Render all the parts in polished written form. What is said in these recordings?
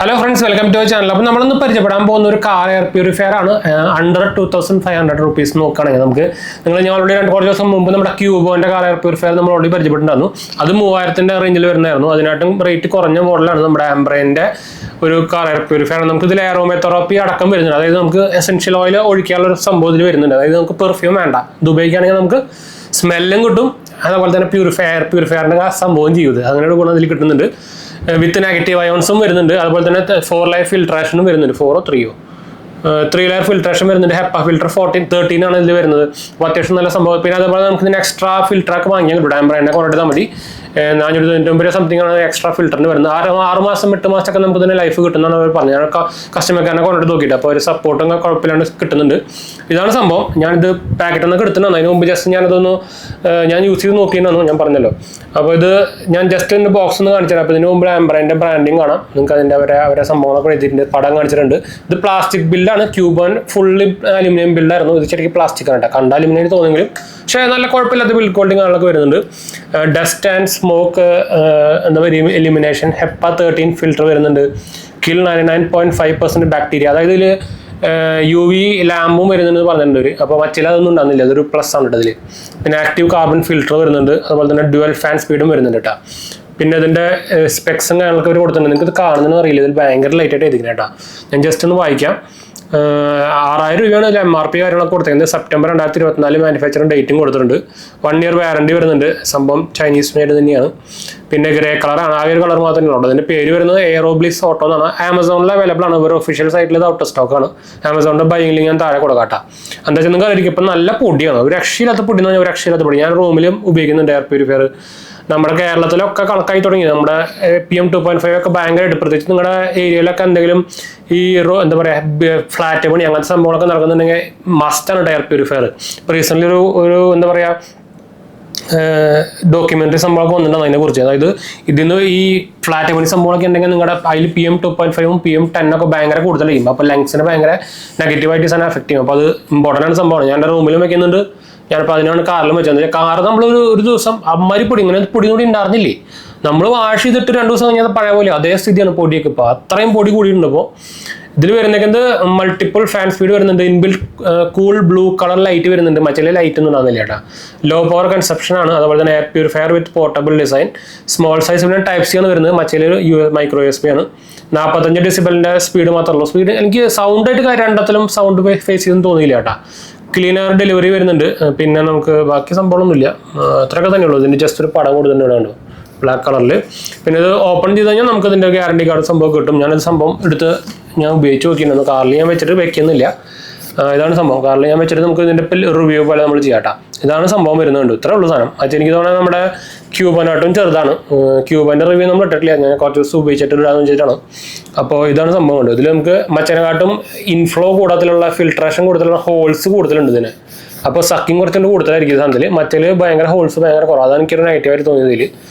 Hello friends, welcome to our channel. അപ്പോൾ നമ്മളൊന്ന് പരിചയപ്പെടാൻ പോകുന്ന ഒരു കാർ എയർ പ്യൂരിഫയർ ആണ്. അണ്ടർ 2500 rupees നോക്കുകയാണെങ്കിൽ നമുക്ക് ഞാൻ ഓൾറെഡി കുറച്ച് ദിവസം മുമ്പ് നമ്മുടെ ക്യൂബോന്റെ കാർ എയർ പ്യൂരിഫയർ നമ്മൾ ഓൾറെഡി പരിചയപ്പെട്ടിട്ടുണ്ടായിരുന്നു. അത് 3000 റേഞ്ചിൽ വരുന്നതായിരുന്നു. അതിനായിട്ടും റേറ്റ് കുറഞ്ഞ മോഡലാണ് നമ്മുടെ ആംബ്രേന്റെ ഒരു കാർ എയർ പ്യൂരിഫയർ. നമുക്ക് ഇതിൽ എയറോമെത്തോറപ്പി അടക്കം വരുന്നുണ്ട്. അതായത് നമുക്ക് എസെൻഷ്യൽ ഓയിൽ ഒഴിക്കാനുള്ള ഒരു സംഭവത്തിൽ വരുന്നുണ്ട്. അതായത് നമുക്ക് പെർഫ്യൂം വേണ്ട. ഇത് ഉപയോഗിക്കുകയാണെങ്കിൽ നമുക്ക് സ്മെല്ലും കിട്ടും, അതുപോലെ തന്നെ പ്യൂരിഫയറിന്റെ ആ സംഭവം ചെയ്യുന്നത് അങ്ങനെ ഒരു ഗുണം ഇതിൽ കിട്ടുന്നുണ്ട്. വിത്ത് നെഗറ്റീവ് അയോൺസും വരുന്നുണ്ട്, അതുപോലെ തന്നെ 4 ലെയർ ഫിൽട്രേഷനും വരുന്നുണ്ട്. 4 3 3 ലെയർ ഫിൽട്രേഷൻ വരുന്നുണ്ട്. ഹെപ്പ ഫിൽട്ടർ 13 ആണ് ഇതിൽ വരുന്നത്. അപ്പോൾ അത്യാവശ്യം നല്ല സംഭവം. പിന്നെ അതുപോലെ നമുക്ക് ഇതിന് എക്സ്ട്രാ ഫിൽട്ടറൊക്കെ വാങ്ങിയാൽ കിട്ടും. ആംബ്രേനെ കൊണ്ടിട്ടാൽ മതി. 499 സംതിങ് ആണ് എക്സ്ട്രാ ഫിൽറ്ററിന് വരുന്നത്. 6 മാസം 8 മാസമൊക്കെ നമുക്ക് ഇതിന് ലൈഫ് കിട്ടുന്നതാണ് അവർ പറഞ്ഞത്. ഞാൻ കസ്റ്റമർക്കാരനെ കൊണ്ടിട്ട് നോക്കിയിട്ട് അപ്പോൾ ഒരു സപ്പോർട്ടും കുഴപ്പമില്ലാണ്ട് കിട്ടുന്നുണ്ട്. ഇതാണ് സംഭവം. ഞാനിത് പാക്കറ്റിൽ നിന്നൊക്കെ എടുത്തിട്ടാണ്. അതിന് മുമ്പ് ജസ്റ്റ് ഞാൻ യൂസ് ചെയ്ത് നോക്കിയിട്ടുണ്ടായിരുന്നു, ഞാൻ പറഞ്ഞല്ലോ. അപ്പോൾ ഇത് ഞാൻ ജസ്റ്റ് എൻ്റെ ബോക്സ് ഒന്ന് കാണിച്ചു തരാം. അപ്പോൾ ഇതിന് മുമ്പ് ആംബ്രേൻ്റെ ബ്രാൻഡിങ് കാണാം. നിങ്ങൾക്ക് അതിൻ്റെ അവരെ സംഭവങ്ങളൊക്കെ എഴുതിയിട്ടുണ്ട്, പടം കാണിച്ചിട്ടുണ്ട്. ഇത് പ്ലാസ്റ്റിക് ബിൽഡാണ്. ക്യൂബൻ ഫുള്ളി അലുമിനിയം ബിൽഡായിരുന്നു. ഇത് ശരിക്കും പ്ലാസ്റ്റിക് ആണ്. കണ്ട അലുമിനിയം തോന്നുമെങ്കിലും പക്ഷേ നല്ല കുഴപ്പമില്ലാത്ത ബിൽഡ് ക്വാളിറ്റി കാണാനൊക്കെ വരുന്നുണ്ട്. ഡസ്റ്റ് ആൻഡ് സ്മോക്ക് എന്താ പറയുക എലിമിനേഷൻ, ഹെപ്പ 13 ഫിൽറ്റർ വരുന്നുണ്ട്. Kill 99.5% bacteria. അതായത് ഇതിൽ UV ലാമ്പും വരുന്നുണ്ട് പറഞ്ഞിട്ടുണ്ട്. അപ്പോൾ മറ്റിൽ അതൊന്നും ഉണ്ടാകുന്നില്ല, അതൊരു പ്ലസ് ആണ് ഇതിൽ. പിന്നെ ആക്റ്റീവ് കാർബൺ ഫിൽറ്റർ വരുന്നുണ്ട്, അതുപോലെ തന്നെ ഡ്യുവൽ ഫാൻ സ്പീഡും വരുന്നുണ്ട് കേട്ടോ. പിന്നെ ഇതിൻ്റെ സ്പെക്സും കാര്യങ്ങളൊക്കെ അവർ കൊടുത്തിട്ടുണ്ട്. നിങ്ങൾക്ക് ഇത് കാണുന്നതെന്ന് അറിയില്ല, ഇതിൽ ഭയങ്കര ലൈറ്റായിട്ട് എഴുതിക്കണം കേട്ടോ. ഞാൻ ജസ്റ്റ് ഒന്ന് വായിക്കാം. 6000 രൂപയാണ് ഇതിൽ MRP കാര്യങ്ങളൊക്കെ കൊടുത്തിരിക്കുന്നത്. സെപ്റ്റംബർ 2024 മാനുഫാക്ചറിംഗ് ഡേറ്റും കൊടുത്തിട്ടുണ്ട്. 1 ഇയർ വാറണ്ടി വരുന്നുണ്ട്. സംഭവം ചൈനീസ് മെയ്ഡ് തന്നെയാണ്. പിന്നെ ഗ്രേ കളറാണ്, ആ ഒരു കളർ മാത്രമേ ഉള്ളൂ. അതിൻ്റെ പേര് വരുന്നത് എയറോബ്ലിസ് ഓട്ടോ എന്നാണ്. ആമസോണിൽ അവൈലബിൾ ആണ്. ഇവർ ഒഫീഷ്യൽ സൈറ്റിൽ ഇത് ഔട്ട് സ്റ്റോക്ക് ആണ്. ആമസോണിൻ്റെ ബൈങ് ലിങ്ക് ഞാൻ താഴെ കൊടുക്കാട്ടോ. എന്താ വെച്ചാൽ നിങ്ങൾക്ക് അറിയിക്കും, ഇപ്പം നല്ല പൊടിയാണ്. ഒരു രക്ഷയില്ലാത്ത പൊടി എന്ന് പറഞ്ഞാൽ ഒരു രക്ഷയില്ലാത്ത പൊടി. ഞാൻ റൂമിലും ഉപയോഗിക്കുന്നുണ്ട് എയർ പ്യൂരിഫയർ. നമ്മുടെ കേരളത്തിലൊക്കെ കണക്കായി തുടങ്ങി. നമ്മുടെ PM 2.5 ഒക്കെ ഭയങ്കരമായിട്ട്, പ്രത്യേകിച്ച് നിങ്ങളുടെ ഏരിയയിലൊക്കെ എന്തെങ്കിലും ഈ എന്താ പറയുക ഫ്ലാറ്റ് പണി അങ്ങനത്തെ സംഭവങ്ങളൊക്കെ നടക്കുന്നുണ്ടെങ്കിൽ മസ്റ്റാണ് എയർ പ്യൂരിഫയർ. ഇപ്പോൾ റീസെൻ്റ്ലി ഒരു എന്താ പറയുക ഡോക്യുമെൻ്ററി സംഭവമൊക്കെ വന്നിട്ടുണ്ടാകും അതിനെക്കുറിച്ച്. അതായത് ഇതിന്ന് ഈ ഫ്ലാറ്റ് പണി സംഭവമൊക്കെ ഉണ്ടെങ്കിൽ നിങ്ങളുടെ അതിൽ PM 2.5 PM 10 ഒക്കെ ഭയങ്കര കൂടുതൽ ചെയ്യും. അപ്പോൾ ലങ്സിനെ ഭയങ്കര നെഗറ്റീവായിട്ട് സാധനം എഫക്ട് ചെയ്യും. അപ്പോൾ അത് ഇമ്പോർട്ടൻ്റ് ആണ് സംഭവമാണ്. ഞാൻ എൻ്റെ റൂമിലും വെക്കുന്നുണ്ട്. ഞാനിപ്പോൾ അതിനാണ് കാറിലും വെച്ചത്. കാറ് ഒരു ദിവസം അമ്മരി പൊടി ഇങ്ങനെ പൊടി കൂടി ഉണ്ടായിരുന്നില്ലേ, നമ്മൾ വാഷ് ചെയ്തിട്ട് 2 ദിവസം കഴിഞ്ഞാൽ പഴയ പോലെ അതേ സ്ഥിതിയാണ് പൊടിയൊക്കെ. ഇപ്പോൾ അത്രയും പൊടി കൂടിയിട്ടുണ്ട്. ഇപ്പോൾ ഇതിൽ വരുന്നത് മൾട്ടിപ്പിൾ ഫാൻ സ്പീഡ് വരുന്നുണ്ട്. Inbuilt cool blue colour light വരുന്നുണ്ട്. മറ്റേ ലൈറ്റ് ഒന്നും ഉണ്ടാകുന്നില്ല കേട്ടോ. ലോ പവർ കൺസപ്ഷൻ ആണ്. അതുപോലെ തന്നെ എയർ പ്യൂരിഫയർ വിത്ത് പോർട്ടബിൾ ഡിസൈൻ. സ്മോൾ സൈസ് പിന്നെ Type-C ആണ് വരുന്നത്. മറ്റേ മൈക്രോ USB ആണ്. 45 ഡെസിബലിൻ്റെ സ്പീഡ് മാത്രമേ ഉള്ളൂ. സ്പീഡ് എനിക്ക് സൗണ്ടായിട്ട് രണ്ടത്തിലും സൗണ്ട് ഫേസ് ചെയ്തെന്ന് തോന്നിയില്ല കേട്ടോ. ക്ലീനർ ഡെലിവറി വരുന്നുണ്ട്. പിന്നെ നമുക്ക് ബാക്കി സംഭവമൊന്നുമില്ല, അത്രയൊക്കെ തന്നെയുള്ളൂ. ഇതിൻ്റെ ജസ്റ്റ് ഒരു പടം കൊടുത്തിട്ടുണ്ട് ബ്ലാക്ക് കളറിൽ. പിന്നെ ഇത് ഓപ്പൺ ചെയ്ത് കഴിഞ്ഞാൽ നമുക്ക് ഇതിൻ്റെ ഗ്യാരണ്ടി കാർഡ് സംഭവം കിട്ടും. ഞാനത് സംഭവം ഞാൻ ഉപയോഗിച്ച് നോക്കിയിട്ടുണ്ടായിരുന്നു. കാറിൽ ഞാൻ വെച്ചിട്ട് വെക്കുന്നില്ല. ഇതാണ് സംഭവം. കാറിൽ ഞാൻ വെച്ചിട്ട് നമുക്ക് ഇതിൻ്റെ റിവ്യൂ പോലെ നമ്മൾ ചെയ്യാം. ഇതാണ് സംഭവം വരുന്നുണ്ട്. ഇത്രേ ഉള്ളൂ സാധനം. അത് എനിക്ക് തോന്നുന്നത് നമ്മുടെ ക്യൂബനായിട്ടും ചെറുതാണ്. ക്യൂബൻ്റെ റിവ്യൂ നമ്മൾ ഇട്ടിട്ടില്ല, ഞാൻ കുറച്ച് ദിവസം ഉപയോഗിച്ചിട്ട് ഇടാന്ന് വെച്ചിട്ടാണ്. അപ്പോൾ ഇതാണ് സംഭവം ഉണ്ട്. ഇതിൽ നമുക്ക് മറ്റേനെക്കാട്ടും ഇൻഫ്ലോ കൂടുതലുള്ള ഫിൽട്രേഷൻ കൂടുതലുള്ള ഹോൾസ് കൂടുതലുണ്ട് ഇതിന്. അപ്പോൾ സക്കിങ് കുറച്ചുകൊണ്ട് കൂടുതലായിരിക്കും സാധനത്തിൽ. മറ്റേൽ ഭയങ്കര ഹോൾസ് ഭയങ്കര കുറവ്. അതാണ് എനിക്കൊരു നെഗറ്റീവായിട്ട് തോന്നിയതിൽ.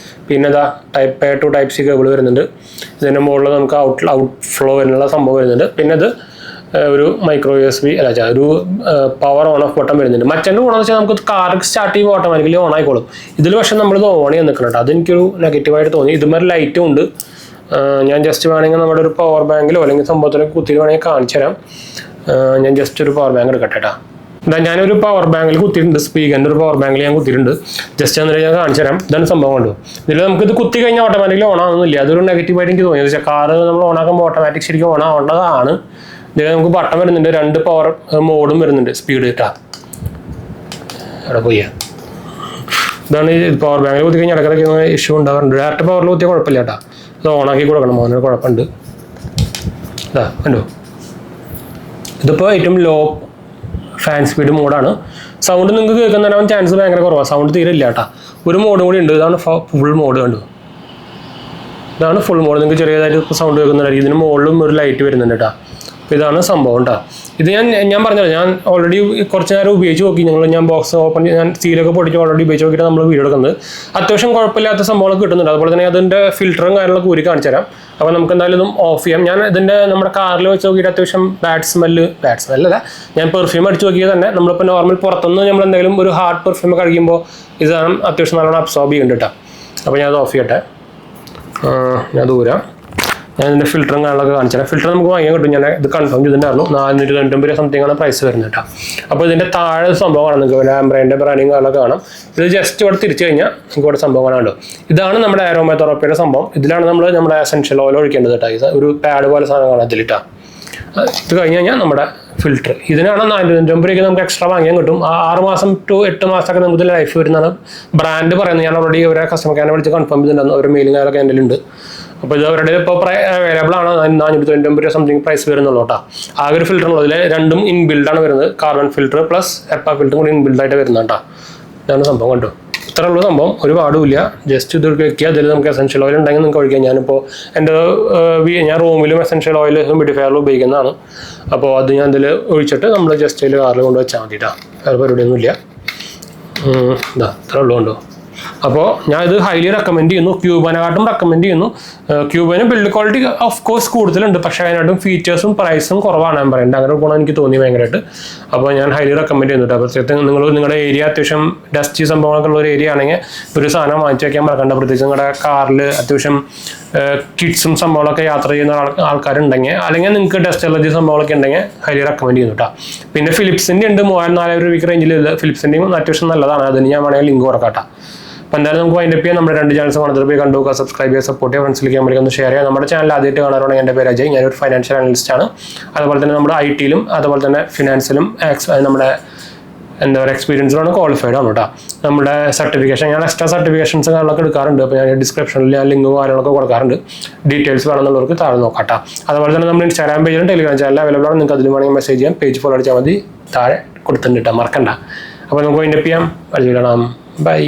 പിന്നെ ഇതാ Type-A to Type-C കേബിൾ വരുന്നുണ്ട്. ഇതിൻ്റെ മുകളിൽ നമുക്ക് ഔട്ട് ഫ്ലോ വരുന്നുള്ള സംഭവം വരുന്നുണ്ട്. പിന്നെ ഇത് ഒരു മൈക്രോ USB ഒരു പവർ ഓൺ ഓഫ് ബട്ടൺ വരുന്നുണ്ട്. മറ്റേ ഗുണമെന്ന് വെച്ചാൽ നമുക്ക് കാർ സ്റ്റാർട്ട് ചെയ്യുമ്പോൾ ഓട്ടോമാറ്റിക്കലി ഓൺ ആയിക്കോളും. ഇതിൽ പക്ഷേ നമ്മളിത് ഓൺ ചെയ്യാൻ നിൽക്കണം കേട്ടോ. അതെനിക്കൊരു നെഗറ്റീവായിട്ട് തോന്നി. ഇതുമാതിരി ലൈറ്റും ഉണ്ട്. ഞാൻ ജസ്റ്റ് വേണമെങ്കിൽ നമ്മുടെ ഒരു പവർ ബാങ്കിലോ അല്ലെങ്കിൽ സംഭവത്തിലൊക്കെ കുത്തിയിട്ട് വേണമെങ്കിൽ കാണിച്ചു തരാം. ഞാൻ ജസ്റ്റ് ഒരു പവർ ബാങ്ക് എടുക്കട്ടെ കേട്ടോ. ഞാനൊരു പവർ ബാങ്കിൽ കുത്തിയിട്ടുണ്ട്. സ്പീക്കറിൻ്റെ ഒരു പവർ ബാങ്കിൽ ഞാൻ കുത്തിയിട്ടുണ്ട്. ജസ്റ്റ് എന്നിട്ട് ഞാൻ കാണിച്ചു തരാം. ഇതാണ് സംഭവം കണ്ടു. ഇതിൽ നമുക്ക് ഇത് കുത്തി കഴിഞ്ഞാൽ ഓട്ടോമാറ്റിക്കലി ഓൺ ആവുന്നില്ല. അതൊരു നെഗറ്റീവായിട്ട് എനിക്ക് തോന്നിയത്. പക്ഷേ കാറ് നമ്മൾ ഓൺ ആക്കുമ്പോൾ ഓട്ടോമാറ്റിക് ശരിക്കും ഓൺ ആവേണ്ടതാണ്. ഇതിൽ നമുക്ക് ബട്ടൺ വരുന്നുണ്ട്. 2 പവർ മോഡും വരുന്നുണ്ട്. സ്പീഡ് കിട്ടാ അവിടെ പോയി. ഇതാണ് പവർ ബാങ്കിൽ കുത്തി കഴിഞ്ഞാൽ ഇടയ്ക്കിടയ്ക്ക് ഇഷ്യൂ ഉണ്ടാകാറുണ്ട്. ഡയറക്റ്റ് പവറിൽ കുത്തിയാൽ കുഴപ്പമില്ല കേട്ടോ. അത് ഓണാക്കി കൊടുക്കണം. മോനൊരു കുഴപ്പമുണ്ട്. ഇതാ കണ്ടോ, ഇതിപ്പോൾ ഏറ്റവും ലോ ഫാൻ സ്പീഡ് മോഡാണ്. സൗണ്ട് നിങ്ങൾക്ക് കേൾക്കുന്നതിനാവാൻ ചാൻസ് ഭയങ്കര കുറവാണ്. സൗണ്ട് തീരെ ഇല്ല കേട്ടോ. ഒരു മോഡും കൂടി ഉണ്ട്. ഇതാണ് ഫുൾ മോഡ് കണ്ടു. ഇതാണ് ഫുൾ മോഡ്. നിങ്ങൾക്ക് ചെറിയതായിട്ട് സൗണ്ട് കേൾക്കുന്നുണ്ടായിരിക്കും. ഇതിന് മുകളിലും ഒരു ലൈറ്റ് വരുന്നുണ്ട് കേട്ടോ. അപ്പോൾ ഇതാണ് സംഭവം കേട്ടോ. ഇത് ഞാൻ പറഞ്ഞല്ലോ, ഞാൻ ഓൾറെഡി കുറച്ച് നേരം ഉപയോഗിച്ച് നോക്കി. ഞാൻ ബോക്സ് ഓപ്പൺ ഞാൻ സീലൊക്കെ പൊടിച്ച് ഓൾറെഡി ഉപയോഗിച്ച് നോക്കിയിട്ട് നമ്മൾ വീഡിയോ എടുക്കുന്നത്. അത്യാവശ്യം കുഴപ്പമില്ലാത്ത സംഭവങ്ങളൊക്കെ കിട്ടുന്നുണ്ട്. അതുപോലെ തന്നെ അതിൻ്റെ ഫിൽറ്ററും കാര്യങ്ങളൊക്കെ ഊരി കാണിച്ചു തരാം. അപ്പോൾ നമുക്ക് എന്തായാലും ഇതും ഓഫ് ചെയ്യാം. ഞാൻ ഇതിൻ്റെ നമ്മുടെ കാറിൽ വെച്ച് നോക്കിയിട്ട് അത്യാവശ്യം ബാഡ് സ്മെല്ലല്ല, ഞാൻ പെർഫ്യൂം അടിച്ച് നോക്കിയത് തന്നെ. നമ്മളിപ്പോൾ നോർമൽ പുറത്തുനിന്ന് നമ്മൾ എന്തെങ്കിലും ഒരു ഹാർഡ് പെർഫ്യൂം കഴിക്കുമ്പോൾ ഇത് അത്യാവശ്യം നല്ലോണം അബ്സോർബ് ചെയ്യുന്നുണ്ട് കേട്ടോ. അപ്പോൾ ഞാനത് ഓഫ് ചെയ്യട്ടെ. ഞാൻ ദൂരം ഞാൻ ഇതിൻ്റെ ഫിൽറ്ററും കാര്യങ്ങളൊക്കെ കാണിച്ചാൽ ഫിൽറ്റർ നമുക്ക് വാങ്ങിയാൽ കിട്ടും. ഞാൻ ഇത് കൺഫേം ചെയ്തിട്ടുണ്ടായിരുന്നു. 499 രൂപ സംതിങ് ആണ് പ്രൈസ് വരുന്നത് കേട്ടോ. അപ്പോൾ ഇതിൻ്റെ താഴെ സംഭവം കാണാം, നിങ്ങൾക്ക് ആംബ്രേൻ്റെ ബ്രാൻഡിങ് കാര്യങ്ങളൊക്കെ കാണാം. ഇത് ജസ്റ്റ് ഇവിടെ തിരിച്ചു കഴിഞ്ഞാൽ നിങ്ങൾക്ക് ഇവിടെ സംഭവം കാണാനുണ്ടോ. ഇതാണ് നമ്മുടെ ആരോമാതെറാപ്പിയുടെ സംഭവം. ഇതിലാണ് നമ്മൾ നമ്മുടെ എസെൻഷ്യൽ ഓയിൽ ഒഴിക്കേണ്ടത് കേട്ടോ. ഇത് ഒരു പാഡ് പോലെ സാധനമാണ് ഇതിലിട്ടാ. ഇത് കഴിഞ്ഞ് കഴിഞ്ഞാൽ നമ്മുടെ ഫിൽറ്റർ. ഇതിനാണ് 499 രൂപയ്ക്ക് നമുക്ക് എക്സ്ട്രാ വാങ്ങിയാൽ കിട്ടും. 6 മാസം to 8 മാസമൊക്കെ നമുക്ക് ലൈഫ് വരുന്നതാണ് ബ്രാൻഡ് പറയുന്നത്. ഞാൻ ഓൾറെഡി അവരെ കസ്റ്റമർ കെയറിനെ വിളിച്ച് കൺഫേം ചെയ്തിട്ടുണ്ടായിരുന്നു. ഒരു മെയിലും കാര്യങ്ങളൊക്കെ എൻ്റെ ഉണ്ട്. അപ്പോൾ ഇത് അവരുടെ ഇപ്പോൾ അവൈലബിൾ ആണ്. 499 രൂപ സംതിങ് പ്രൈസ് വരുന്നുള്ളൂ കേട്ടോ. ആകെ ഒരു ഫിൽറ്ററുള്ളൂ. ഇതിൽ രണ്ടും ഇൻബിൽഡാണ് വരുന്നത്. കാർബൺ ഫിൽറ്റർ പ്ലസ് എപ്പാ ഫിൽറ്ററും കൂടി ഇൻബിൽഡായിട്ട് വരുന്നത് കേട്ടോ. ഇതാണ് സംഭവം കണ്ടു. ഇത്ര ഉള്ള സംഭവം, ഒരുപാടുമില്ല. ജസ്റ്റ് ഇത് വെക്കുക. അതിൽ നമുക്ക് എസെൻഷ്യൽ ഓയിൽ ഉണ്ടെങ്കിൽ നിങ്ങൾക്ക് ഒഴിക്കാം. ഞാനിപ്പോൾ എൻ്റെ ഞാൻ റൂമിലും എസെൻഷ്യൽ ഓയിൽ ഹ്യൂമിഡിഫയറിൽ ഉപയോഗിക്കുന്നതാണ്. അപ്പോൾ അത് ഞാൻ ഇതിൽ ഒഴിച്ചിട്ട് നമ്മൾ ജസ്റ്റ് അതിൽ കാറിൽ കൊണ്ട് വെച്ചാൽ മതി കേട്ടോ. വേറെ പരിപാടിയൊന്നുമില്ല. ഇത്ര ഉള്ളതുകൊണ്ടോ. അപ്പോൾ ഞാൻ ഇത് ഹൈലി റെക്കമെൻഡ് ചെയ്യുന്നു. ക്യൂബനെക്കാട്ടും റെക്കമെൻഡ് ചെയ്യുന്നു. ക്യൂബന് ബിൽഡ് ക്വാളിറ്റി ഓഫ് കോഴ്സ് കൂടുതലുണ്ട്, പക്ഷേ അതിനായിട്ടും ഫീച്ചേഴ്സും പ്രൈസും കുറവാണ് ഞാൻ പറയുന്നത്. അങ്ങനെ ഗുണം എനിക്ക് തോന്നി ഭയങ്കരമായിട്ട്. അപ്പോൾ ഞാൻ ഹൈലി റെക്കമെൻഡ് ചെയ്യുന്നുണ്ട്. പ്രത്യേകിച്ച് നിങ്ങളുടെ ഏരിയ അത്യാവശ്യം ഡസ്റ്റി സംഭവങ്ങളൊക്കെ ഉള്ള ഒരു ഏരിയ ആണെങ്കിൽ ഒരു സാധനം വാങ്ങിച്ചു വയ്ക്കാൻ മറക്കണ്ട. പ്രത്യേകിച്ച് നിങ്ങളുടെ കാറിൽ അത്യാവശ്യം കിഡ്സും സംഭവങ്ങളൊക്കെ യാത്ര ചെയ്യുന്ന ആൾക്കാരുണ്ടെങ്കിൽ, അല്ലെങ്കിൽ നിങ്ങൾക്ക് ഡസ്റ്റ് അലർജി സംഭവങ്ങളൊക്കെ ഉണ്ടെങ്കിൽ ഹൈലി റെക്കമെൻഡ് ചെയ്യുന്നു കേട്ടോ. പിന്നെ ഫിലിപ്സിൻ്റെ ഉണ്ട് 3400 രൂപയ്ക്ക് റേഞ്ചിൽ. ഫിലിപ്സിൻ്റെയും അത്യാവശ്യം നല്ലതാണ്. അതിന് ഞാൻ വേണമെങ്കിൽ ലിങ്ക് കൊടുക്കാം. അപ്പോൾ എന്തായാലും നമുക്ക് വൈൻഡപ്പ് ചെയ്യാം. നമ്മുടെ 2 ചാനൽസ് കാണുന്നത് പോയി കണ്ടുപോകുക, സബ്സ്ക്രൈബ് ചെയ്യുക, സപ്പോർട്ട് ചെയ്യുക, ഫ്രണ്ട്സിലേക്ക് നമ്മളേക്ക് ഒന്ന് ഷെയർ ചെയ്യുക. നമ്മുടെ ചാനൽ ആദ്യമായിട്ട് കാണാറുണ്ടെങ്കിൽ എൻ്റെ പേര് അജയ്. ഞാനൊരു ഫൈനാൻഷ്യൽ അനലിസ്റ്റ് ആണ്. അതുപോലെ തന്നെ നമ്മുടെ IT-ലും അതുപോലെ തന്നെ ഫിനാൻസിലും നമ്മുടെ എന്താ പറയുക എക്സ്പീരിയൻസിലാണ് ക്വാളിഫൈഡ് ആണ് കേട്ടോ. നമ്മുടെ സർട്ടിഫിക്കേഷൻ ഞാൻ എക്സ്ട്രാ സർട്ടിഫിക്കേഷൻസ് കാര്യങ്ങളൊക്കെ എടുക്കാറുണ്ട്. അപ്പോൾ ഞാൻ ഡിസ്ക്രിപ്ഷനിൽ ഞാൻ ലിങ്കും കാര്യങ്ങളൊക്കെ കൊടുക്കാറുണ്ട്. ഡീറ്റെയിൽസ് വേണമെന്നുള്ളവർക്ക് താഴെ നോക്കാം കേട്ടോ. അതുപോലെ തന്നെ നമ്മുടെ ഇൻസ്റ്റാഗ്രാം പേജിലും ടെലിഗ്രാം ചാനൽ അവൈലബിൾ ആണ്. നിങ്ങൾക്ക് അതിൽ വേണമെങ്കിൽ മെസ്സേജ് ചെയ്യാം. പേജ് ഫോളോ അടിച്ചാൽ മതി. താഴെ കൊടുത്തിട്ടുണ്ട് കേട്ടോ, മറക്കണ്ട. അപ്പോൾ നമുക്ക് വൈൻഡപ്പ് ചെയ്യാം. അടുത്ത കാണാം. ബൈ.